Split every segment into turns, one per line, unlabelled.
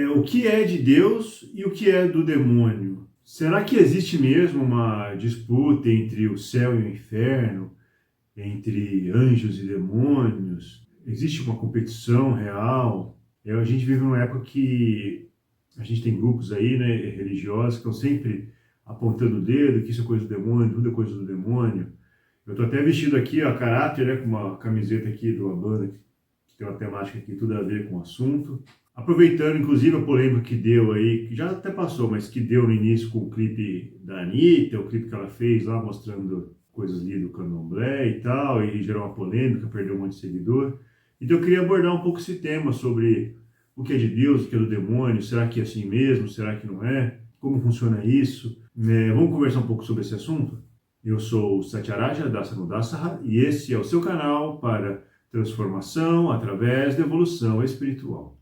O que é de Deus e o que é do demônio? Será que existe mesmo uma disputa entre o céu e o inferno, entre anjos e demônios? Existe uma competição real? A gente vive numa época que a gente tem grupos aí, né, religiosos, que estão sempre apontando o dedo, que isso é coisa do demônio, tudo é coisa do demônio. Eu estou até vestido aqui, a caráter, né, com uma camiseta aqui de uma banda que tem uma temática aqui tudo a ver com o assunto. Aproveitando, inclusive, a polêmica que deu aí, que já até passou, mas que deu no início com o clipe da Anitta, o clipe que ela fez lá mostrando coisas ali do candomblé e tal, e gerou uma polêmica, perdeu um monte de seguidor. Então eu queria abordar um pouco esse tema sobre o que é de Deus, o que é do demônio, será que é assim mesmo, será que não é? Como funciona isso? Vamos conversar um pouco sobre esse assunto? Eu sou o Satyaraja Dasanudasaha e esse é o seu canal para transformação através da evolução espiritual.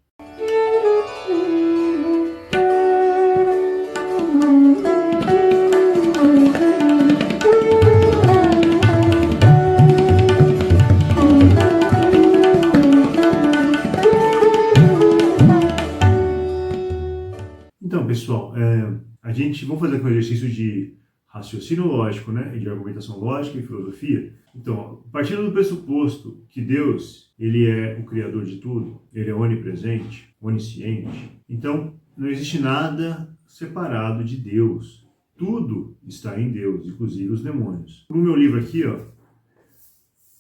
Então, pessoal, vamos fazer aqui um exercício de raciocínio lógico, né, de argumentação lógica e filosofia. Então, partindo do pressuposto que Deus, ele é o criador de tudo, ele é onipresente, onisciente, então não existe nada separado de Deus. Tudo está em Deus, inclusive os demônios. No meu livro aqui, ó,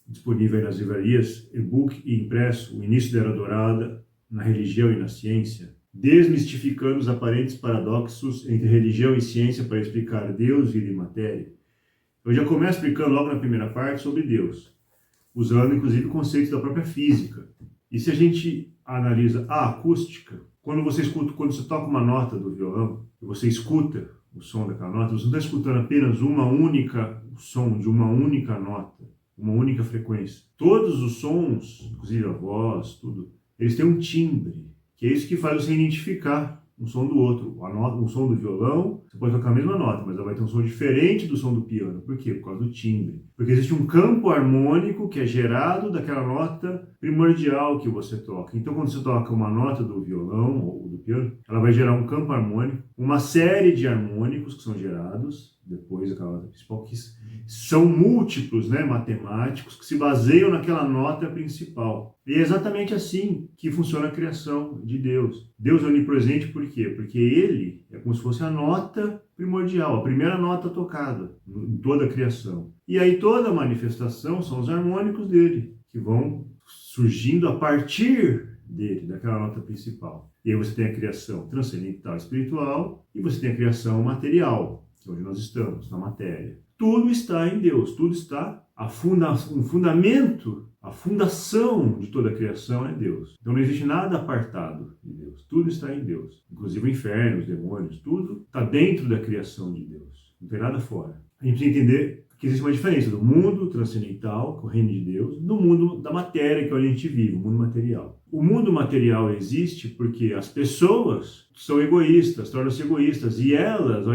disponível aí nas livrarias, e-book e impresso, O Início da Era Dourada, na Religião e na Ciência, desmistificando os aparentes paradoxos entre religião e ciência para explicar Deus, vida e matéria. Eu já começo explicando logo na primeira parte sobre Deus, usando inclusive conceitos da própria física. E se a gente analisa a acústica, quando você toca uma nota do violão, e você escuta o som daquela nota, você não está escutando apenas o som de uma única nota, uma única frequência. Todos os sons, inclusive a voz, tudo, eles têm um timbre, que é isso que faz você identificar um som do outro. O som do violão, você pode tocar a mesma nota, mas ela vai ter um som diferente do som do piano. Por quê? Por causa do timbre. Porque existe um campo harmônico que é gerado daquela nota primordial que você toca. Então, quando você toca uma nota do violão ou do piano, ela vai gerar um campo harmônico, uma série de harmônicos que são gerados depois daquela nota principal, que são múltiplos, né, matemáticos, que se baseiam naquela nota principal. E é exatamente assim que funciona a criação de Deus. Deus é onipresente por quê? Porque ele é como se fosse a nota primordial, a primeira nota tocada em toda a criação. E aí toda a manifestação são os harmônicos dele, que vão surgindo a partir dele, daquela nota principal. E aí você tem a criação transcendental espiritual e você tem a criação material, que é onde nós estamos, na matéria. Tudo está em Deus, tudo está, um fundamento, a fundação de toda a criação é Deus. Então não existe nada apartado de Deus, tudo está em Deus. Inclusive o inferno, os demônios, tudo está dentro da criação de Deus, não tem nada fora. A gente precisa entender que existe uma diferença do mundo transcendental, que é o reino de Deus, do mundo da matéria, que é onde a gente vive, o mundo material. O mundo material existe porque as pessoas são egoístas, tornam-se egoístas, e elas,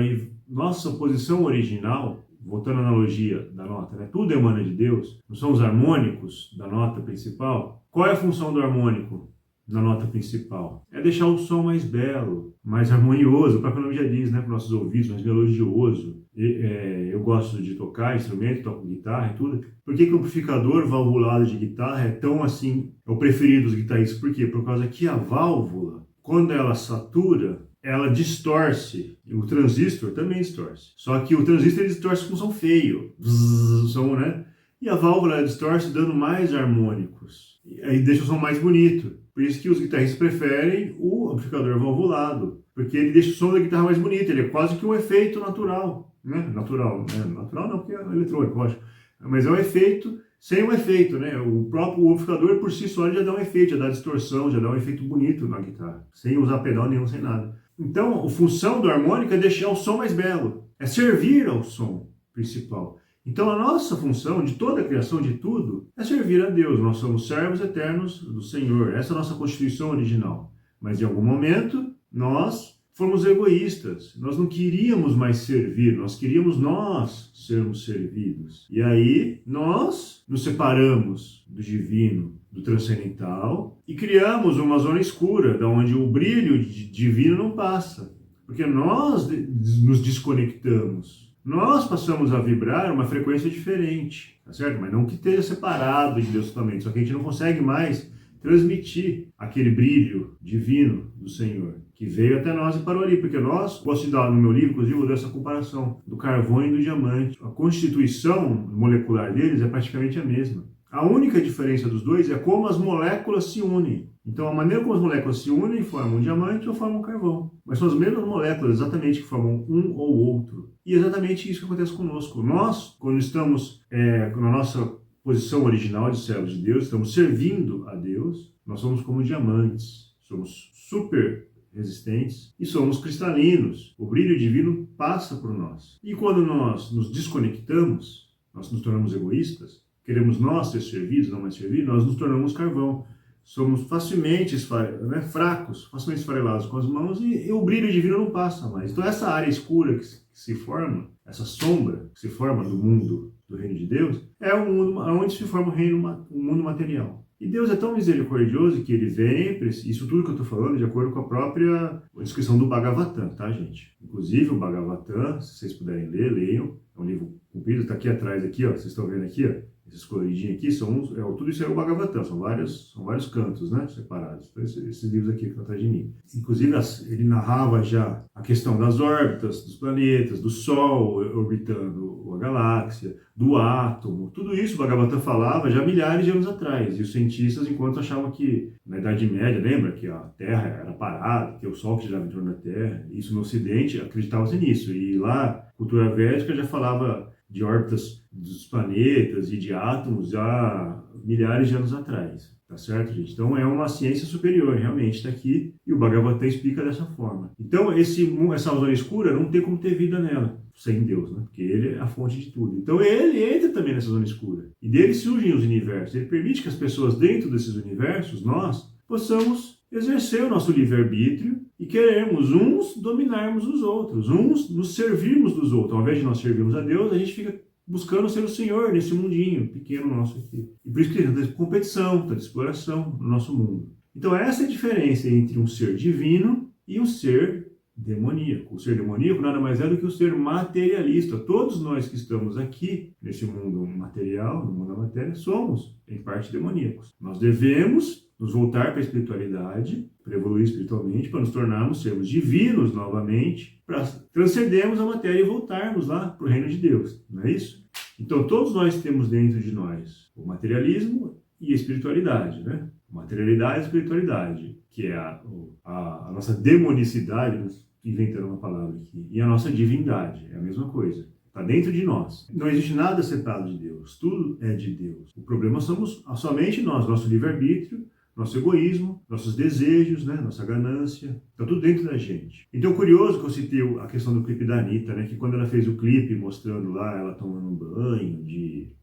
nossa posição original, voltando à analogia da nota, né? Tudo emana de Deus, não são os harmônicos da nota principal. Qual é a função do harmônico na nota principal? É deixar o som mais belo, mais harmonioso, o próprio nome já diz, né, para os nossos ouvidos, mais melodioso. Eu gosto de tocar instrumento, toco guitarra e tudo. Por que o amplificador valvulado de guitarra é tão assim, é o preferido dos guitarristas? Por quê? Por causa que a válvula, quando ela satura, ela distorce. O transistor também distorce. Só que o transistor ele distorce com som feio. Som, né? E a válvula ela distorce dando mais harmônicos. E aí deixa o som mais bonito. Por isso que os guitarristas preferem o amplificador valvulado. Porque ele deixa o som da guitarra mais bonito. Ele é quase que um efeito natural. Né? Natural não, porque é eletrônico, lógico. Mas é um efeito sem um efeito, né? O próprio amplificador por si só já dá um efeito, já dá distorção, já dá um efeito bonito na guitarra. Sem usar pedal nenhum, sem nada. Então, a função do harmônico é deixar o som mais belo, é servir ao som principal. Então, a nossa função de toda a criação de tudo é servir a Deus. Nós somos servos eternos do Senhor. Essa é a nossa constituição original. Mas, em algum momento, nós fomos egoístas. Nós não queríamos mais servir, nós queríamos nós sermos servidos. E aí, nós nos separamos do divino. do transcendental e criamos uma zona escura, da onde o brilho divino não passa. Porque nós nos desconectamos. Nós passamos a vibrar uma frequência diferente, tá certo? Mas não que esteja separado de Deus totalmente, só que a gente não consegue mais transmitir aquele brilho divino do Senhor, que veio até nós e parou ali, porque nós, posso te dar no meu livro, inclusive, eu dou essa comparação do carvão e do diamante. A constituição molecular deles é praticamente a mesma. A única diferença dos dois é como as moléculas se unem. Então, a maneira como as moléculas se unem formam um diamante ou formam um carvão. Mas são as mesmas moléculas exatamente que formam um ou outro. E é exatamente isso que acontece conosco. Nós, quando estamos na nossa posição original de servos de Deus, estamos servindo a Deus, nós somos como diamantes. Somos super resistentes e somos cristalinos. O brilho divino passa por nós. E quando nós nos desconectamos, nós nos tornamos egoístas, queremos nós ser servidos, não mais servir, nós nos tornamos carvão. Somos facilmente fracos, facilmente esfarelados com as mãos e o brilho divino não passa mais. Então essa área escura que se forma, essa sombra que se forma do mundo do reino de Deus, é o mundo onde se forma o mundo material. E Deus é tão misericordioso que ele vem, isso tudo que eu estou falando de acordo com a própria descrição do Bhagavatam, tá, gente? Inclusive o Bhagavatam, se vocês puderem ler, leiam. É um livro comprido, está aqui atrás, aqui, ó, vocês estão vendo aqui, ó. Esses coloridinhos aqui, tudo isso é o Bhagavatam, são vários cantos, né, separados. Então, esses livros aqui que estão atrás de mim. Inclusive, ele narrava já a questão das órbitas, dos planetas, do Sol orbitando a galáxia, do átomo. Tudo isso o Bhagavatam falava já milhares de anos atrás. E os cientistas, enquanto achavam que, na Idade Média, lembra que a Terra era parada, que é o Sol que girava em torno da Terra. Isso no Ocidente acreditava-se nisso. E lá, a cultura védica já falava de órbitas dos planetas e de átomos há milhares de anos atrás, tá certo, gente? Então é uma ciência superior, realmente está aqui, e o Bhagavatam explica dessa forma. Então essa zona escura não tem como ter vida nela, sem Deus, né? Porque ele é a fonte de tudo. Então ele entra também nessa zona escura, e dele surgem os universos. Ele permite que as pessoas dentro desses universos, nós, possamos exercer o nosso livre-arbítrio e queremos uns dominarmos os outros, uns nos servirmos dos outros. Ao invés de nós servirmos a Deus, a gente fica buscando ser o Senhor nesse mundinho pequeno nosso aqui. E por isso que tem tanta competição, tanta exploração no nosso mundo. Então essa é a diferença entre um ser divino e um ser demoníaco. O ser demoníaco nada mais é do que o ser materialista. Todos nós que estamos aqui, nesse mundo material, no mundo da matéria, somos, em parte, demoníacos. Nós devemos nos voltar para a espiritualidade, para evoluir espiritualmente, para nos tornarmos sermos divinos novamente, para transcendermos a matéria e voltarmos lá para o reino de Deus, não é isso? Então todos nós temos dentro de nós o materialismo e a espiritualidade, né? Materialidade e espiritualidade, que é a nossa demonicidade, inventando uma palavra aqui, e a nossa divindade, é a mesma coisa. Está dentro de nós. Não existe nada separado de Deus, tudo é de Deus. O problema somos somente nós, nosso livre-arbítrio, nosso egoísmo, nossos desejos, né? Nossa ganância, está tudo dentro da gente. Então, curioso que eu citei a questão do clipe da Anitta, né? Que quando ela fez o clipe mostrando lá ela tomando um banho,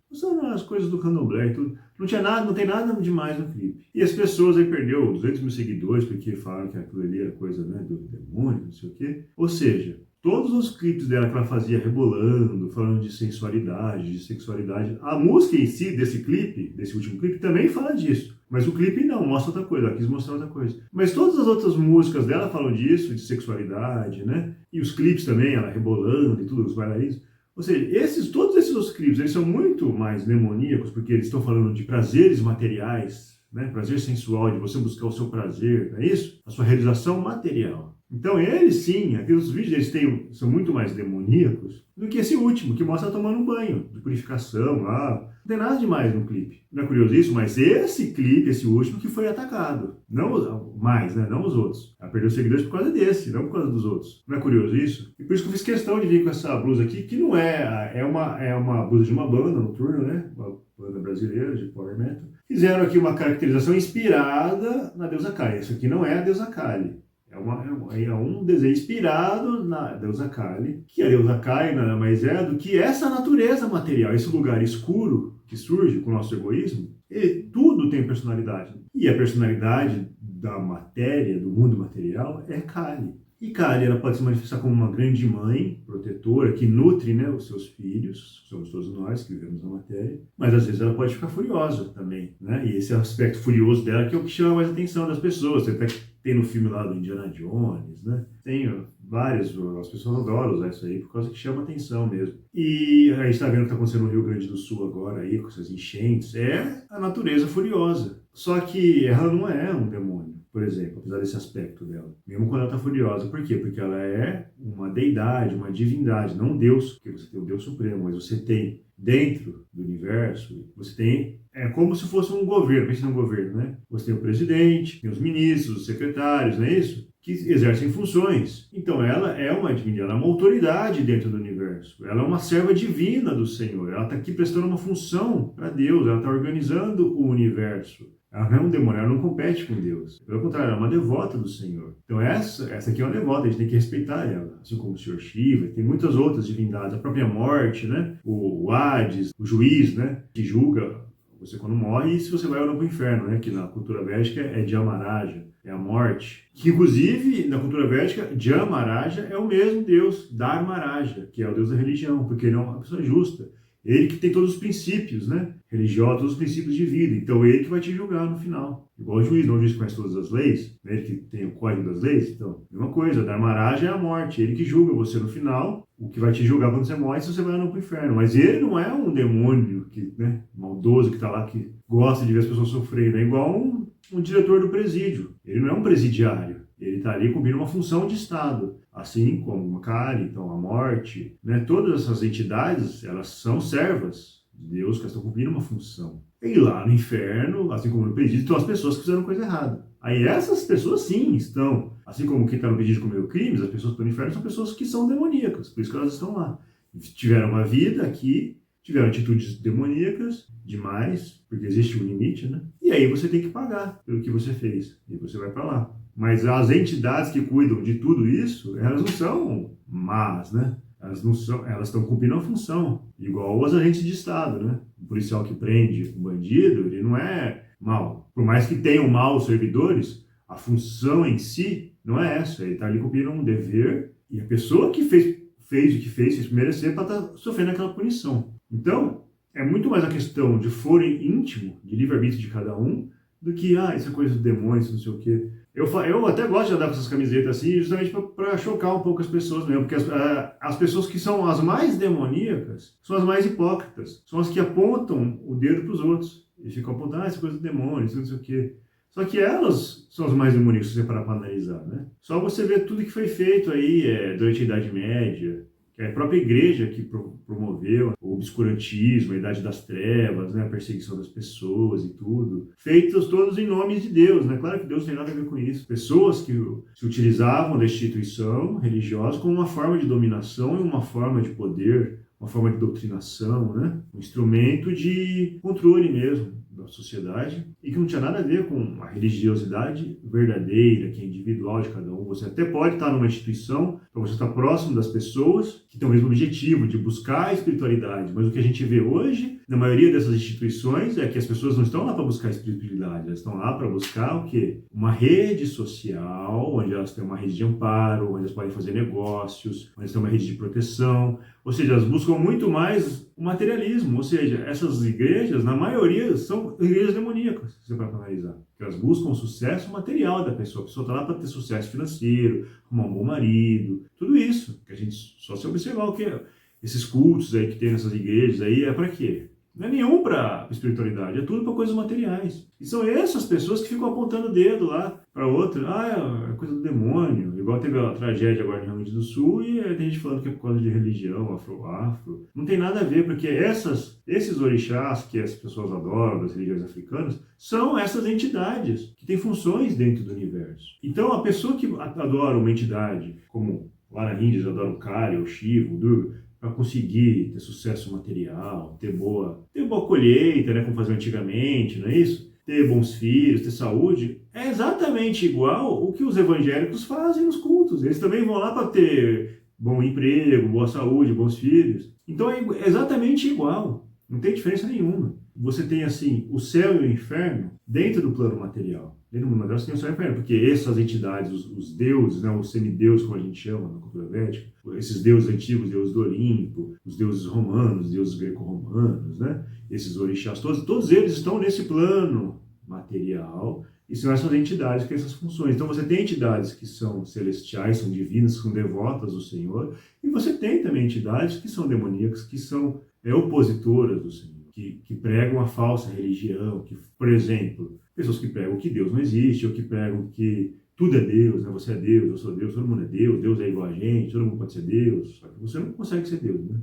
mostrando as coisas do candomblé e tudo, não tem nada demais no clipe. E as pessoas aí perdeu 200 mil seguidores porque falaram que aquilo ali era coisa, né, do demônio, não sei o quê. Ou seja, todos os clipes dela que ela fazia rebolando, falando de sensualidade, de sexualidade, a música em si desse clipe, desse último clipe, também fala disso. Mas o clipe não, mostra outra coisa, ela quis mostrar outra coisa. Mas todas as outras músicas dela falam disso, de sexualidade, né? E os clipes também, ela rebolando e tudo, os bailarinos. Ou seja, todos esses outros clipes, eles são muito mais demoníacos, porque eles estão falando de prazeres materiais, né? Prazer sensual, de você buscar o seu prazer, não é isso? A sua realização material. Então eles sim, aqueles vídeos são muito mais demoníacos do que esse último, que mostra ela tomando um banho de purificação lá. Não tem nada demais no clipe. Não é curioso isso? Mas esse clipe, esse último, que foi atacado. Não mais, né? Não os outros. Ela perdeu seguidores por causa desse, não por causa dos outros. Não é curioso isso? E por isso que eu fiz questão de vir com essa blusa aqui, que não é uma blusa de uma banda noturna, né? Uma banda brasileira de power metal. Fizeram aqui uma caracterização inspirada na deusa Kali. Isso aqui não é a deusa Kali. É um desenho inspirado na deusa Kali, que a deusa Kali nada mais é do que essa natureza material, esse lugar escuro que surge com o nosso egoísmo. E tudo tem personalidade. E a personalidade da matéria, do mundo material, é Kali. E Kali, ela pode se manifestar como uma grande mãe, protetora, que nutre, né, os seus filhos, somos todos nós que vivemos na matéria, mas às vezes ela pode ficar furiosa também, né? E esse aspecto furioso dela que é o que chama mais a atenção das pessoas. Você até tem no filme lá do Indiana Jones, né? Tem vários, as pessoas adoram usar isso aí por causa que chama atenção mesmo. E a gente está vendo o que está acontecendo no Rio Grande do Sul agora aí, com essas enchentes, é a natureza furiosa. Só que ela não é um demônio, por exemplo, apesar desse aspecto dela. Mesmo quando ela está furiosa. Por quê? Porque ela é uma deidade, uma divindade, não um Deus, porque você tem o Deus Supremo, mas você tem dentro do universo, você tem, é como se fosse um governo, pense num governo, né? Você tem o presidente, tem os ministros, os secretários, não é isso? Que exercem funções. Então ela é uma divindade, ela é uma autoridade dentro do universo. Ela é uma serva divina do Senhor. Ela está aqui prestando uma função para Deus, ela está organizando o universo. Ela não é um demônio, ela não compete com Deus. Pelo contrário, ela é uma devota do Senhor. Então essa aqui é uma devota, a gente tem que respeitar ela. Assim como o Senhor Shiva, tem muitas outras divindades. A própria morte, né? O Hades, o juiz, né? Que julga você quando morre e se você vai ou não para o inferno, né? Que na cultura védica é Dhyamaraja, é a morte. Que inclusive, na cultura védica, Dhyamaraja é o mesmo Deus, Dharmaraja, que é o Deus da religião, porque ele é uma pessoa justa. Ele que tem todos os princípios, né? Religiosos, todos os princípios de vida. Então, ele que vai te julgar no final. Igual o juiz, não o juiz que conhece todas as leis, né? Ele que tem o código das leis. Então, mesma coisa, Dharmaraja é a morte. Ele que julga você no final, o que vai te julgar quando você morre, se você vai ou não para o inferno. Mas ele não é um demônio, que, né? Maldoso, que está lá, que gosta de ver as pessoas sofrerem. É igual um diretor do presídio. Ele não é um presidiário. Ele está ali cumprindo uma função de Estado, assim como a Kali, então a morte, né? Todas essas entidades, elas são servas de Deus, que elas estão cumprindo uma função. E lá no inferno, assim como no presídio, estão as pessoas que fizeram coisa errada. Aí essas pessoas sim estão, assim como quem está no presídio cometeu crimes, as pessoas que estão no inferno são pessoas que são demoníacas, por isso que elas estão lá. Tiveram uma vida aqui, tiveram atitudes demoníacas demais, porque existe um limite, né? E aí você tem que pagar pelo que você fez, e você vai para lá. Mas as entidades que cuidam de tudo isso, elas não são más, né? Elas estão cumprindo uma função, igual os agentes de Estado, né? O policial que prende um bandido, ele não é mau. Por mais que tenham maus servidores, a função em si não é essa. Ele está ali cumprindo um dever e a pessoa que fez o que fez merecer para estar sofrendo aquela punição. Então, é muito mais a questão de foro íntimo, de livre-arbítrio de cada um, do que, isso é coisa do demônio, isso não sei o quê. Eu até gosto de andar com essas camisetas assim, justamente para chocar um pouco as pessoas mesmo, porque as pessoas que são as mais demoníacas são as mais hipócritas, são as que apontam o dedo para os outros e ficam apontando, isso é coisa do demônio, isso não sei o quê. Só que elas são as mais demoníacas, se você parar para analisar, né? Só você ver tudo que foi feito aí durante a Idade Média, que é a própria igreja que promoveu o obscurantismo, a Idade das Trevas, né, a perseguição das pessoas e tudo, feitos todos em nome de Deus, né? Claro que Deus não tem nada a ver com isso. Pessoas que se utilizavam da instituição religiosa como uma forma de dominação e uma forma de poder, uma forma de doutrinação, né? Um instrumento de controle mesmo da sociedade e que não tinha nada a ver com a religiosidade verdadeira, que é individual de cada um. Você até pode estar numa instituição para você estar próximo das pessoas que têm o mesmo objetivo de buscar a espiritualidade, mas o que a gente vê hoje, na maioria dessas instituições, é que as pessoas não estão lá para buscar a espiritualidade, elas estão lá para buscar o quê? Uma rede social, onde elas têm uma rede de amparo, onde elas podem fazer negócios, onde elas têm uma rede de proteção, ou seja, elas buscam muito mais o materialismo, ou seja, essas igrejas, na maioria, são igrejas demoníacas, se você vai analisar. Elas buscam o sucesso material da pessoa. A pessoa está lá para ter sucesso financeiro, arrumar um bom marido, tudo isso. Que a gente só se observar o que esses cultos aí que tem nessas igrejas aí é para quê? Não é nenhum para espiritualidade, é tudo para coisas materiais. E são essas pessoas que ficam apontando o dedo lá para outra. É coisa do demônio. Igual teve a tragédia agora no Rio Grande do Sul e tem gente falando que é por causa de religião, afro. Não tem nada a ver, porque esses orixás que as pessoas adoram, das religiões africanas, são essas entidades que têm funções dentro do universo. Então, a pessoa que adora uma entidade, como lá na Índia eles adoram o Kali, o Shiva, o Durga, para conseguir ter sucesso material, ter boa colheita, né, como fazia antigamente, não é isso? Ter bons filhos, ter saúde, é exatamente igual o que os evangélicos fazem nos cultos. Eles também vão lá para ter bom emprego, boa saúde, bons filhos. Então é exatamente igual, não tem diferença nenhuma. você tem assim o céu e o inferno dentro do plano material. Dentro do mundo material você tem o céu e o inferno, porque essas entidades, os deuses, né, os semideuses, como a gente chama na cultura védica, esses deuses antigos, deuses do Olimpo, os deuses romanos, deuses greco-romanos, né, esses orixás, todos eles estão nesse plano material e são essas entidades que têm essas funções. Então você tem entidades que são celestiais, são divinas, que são devotas do Senhor, e você tem também entidades que são demoníacas, que são opositoras do Senhor, que pregam a falsa religião, que, por exemplo, pessoas que pregam que Deus não existe, ou que pregam que tudo é Deus, né? Você é Deus, eu sou Deus, todo mundo é Deus, Deus é igual a gente, todo mundo pode ser Deus, só que você não consegue ser Deus, né?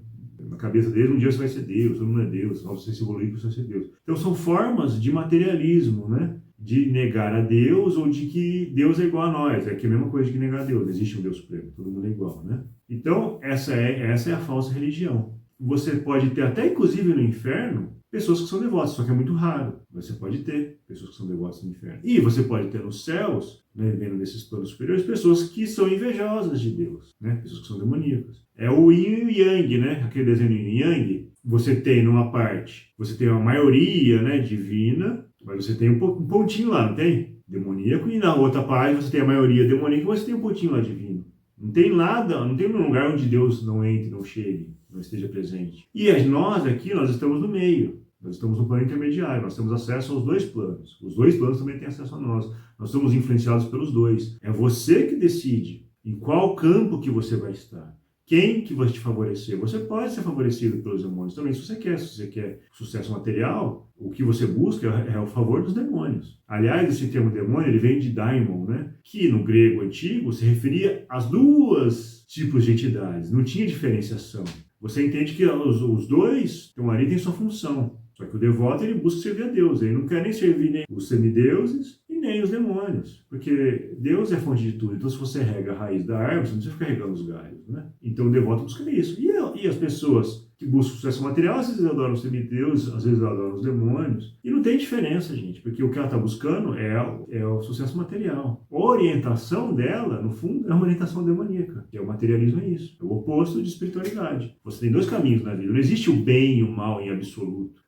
Na cabeça deles, um dia você vai ser Deus, todo mundo é Deus, só você se evoluir para você ser Deus. Então são formas de materialismo, né? De negar a Deus ou de que Deus é igual a nós. É que é a mesma coisa que negar a Deus. Não existe um Deus supremo, todo mundo é igual, né? Então, essa é a falsa religião. Você pode ter até, inclusive, no inferno, pessoas que são devotas, só que é muito raro. Você pode ter pessoas que são devotas no inferno. E você pode ter nos céus, né, vendo nesses planos superiores, pessoas que são invejosas de Deus, né? Pessoas que são demoníacas. É o yin e yang, né? Aquele desenho yin e yang. Você tem numa parte, você tem uma maioria, né, divina, mas você tem um pontinho lá, não tem? Demoníaco. E na outra parte você tem a maioria demoníaca, mas você tem um pontinho lá divino. Não tem nada, não tem um lugar onde Deus não entre, não chegue, não esteja presente. E nós aqui, nós estamos no meio. Nós estamos no plano intermediário, nós temos acesso aos dois planos. Os dois planos também têm acesso a nós. Nós somos influenciados pelos dois. É você que decide em qual campo que você vai estar. Quem que vai te favorecer? Você pode ser favorecido pelos demônios também, se você quer. Se você quer sucesso material, o que você busca é o favor dos demônios. Aliás, esse termo demônio, ele vem de daimon, né? Que no grego antigo se referia às duas tipos de entidades. Não tinha diferenciação. Você entende que os dois estão ali, têm sua função. Só que o devoto, ele busca servir a Deus. Ele não quer nem servir nem os semideuses e nem os demônios. Porque Deus é fonte de tudo. Então, se você rega a raiz da árvore, você não precisa ficar regando os galhos, né? Então, o devoto busca isso. E as pessoas que buscam sucesso material, às vezes adoram os semideuses, às vezes adoram os demônios. E não tem diferença, gente. Porque o que ela está buscando é o sucesso material. A orientação dela, no fundo, é uma orientação demoníaca. Que é o materialismo, é isso. É o oposto de espiritualidade. Você tem dois caminhos na vida. Não existe o bem e o mal em absoluto.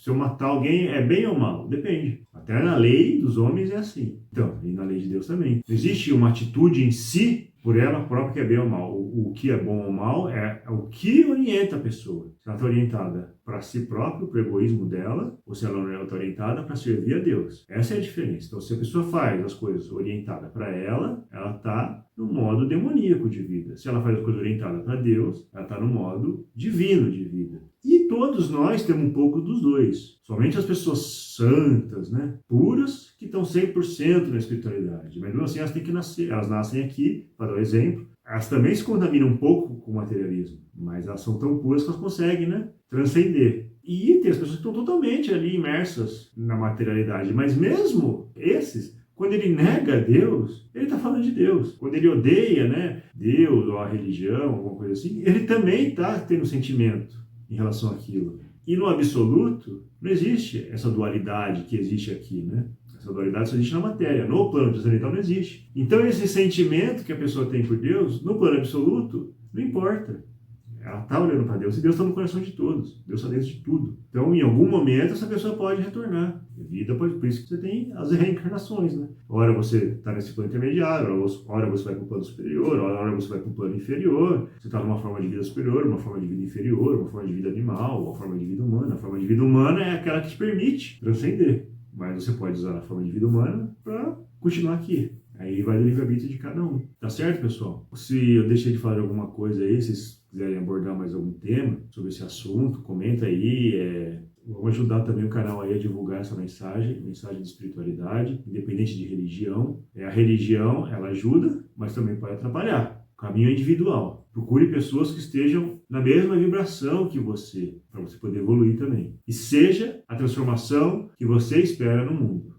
Se eu matar alguém, é bem ou mal? Depende. Até na lei dos homens é assim. Então, e na lei de Deus também. Não existe uma atitude em si, por ela própria, que é bem ou mal. O que é bom ou mal é o que orienta a pessoa. Se ela está orientada para si própria, para o egoísmo dela, ou se ela não está orientada para servir a Deus. Essa é a diferença. Então, se a pessoa faz as coisas orientadas para ela está no modo demoníaco de vida. Se ela faz as coisas orientadas para Deus, ela está no modo divino de vida. E todos nós temos um pouco dos dois. Somente as pessoas santas, né, puras, que estão 100% na espiritualidade. Mas mesmo assim elas têm que nascer. Elas nascem aqui, para dar um exemplo. Elas também se contaminam um pouco com o materialismo. Mas elas são tão puras que elas conseguem, né, transcender. E tem as pessoas que estão totalmente ali imersas na materialidade. Mas mesmo esses, quando ele nega Deus, ele está falando de Deus. Quando ele odeia, né, Deus ou a religião, alguma coisa assim, ele também está tendo sentimento em relação àquilo. E no absoluto, não existe essa dualidade que existe aqui, né? Essa dualidade só existe na matéria. No plano transcendental não existe. Então esse sentimento que a pessoa tem por Deus, no plano absoluto, não importa. Ela está olhando para Deus e Deus está no coração de todos. Deus está dentro de tudo. Então, em algum momento, essa pessoa pode retornar. A vida pode, por isso que você tem as reencarnações, né? Ora você está nesse plano intermediário, ora você vai para o plano superior, ora você vai para o plano inferior. Você está numa forma de vida superior, uma forma de vida inferior, uma forma de vida animal, uma forma de vida humana. A forma de vida humana é aquela que te permite transcender. Mas você pode usar a forma de vida humana para continuar aqui. Aí vai do livre-arbítrio de cada um. Tá certo, pessoal? Se eu deixei de falar alguma coisa aí, se vocês quiserem abordar mais algum tema sobre esse assunto, comenta aí. Vamos ajudar também o canal aí a divulgar essa mensagem de espiritualidade, independente de religião. A religião, ela ajuda, mas também pode atrapalhar. O caminho é individual. Procure pessoas que estejam na mesma vibração que você, para você poder evoluir também. E seja a transformação que você espera no mundo.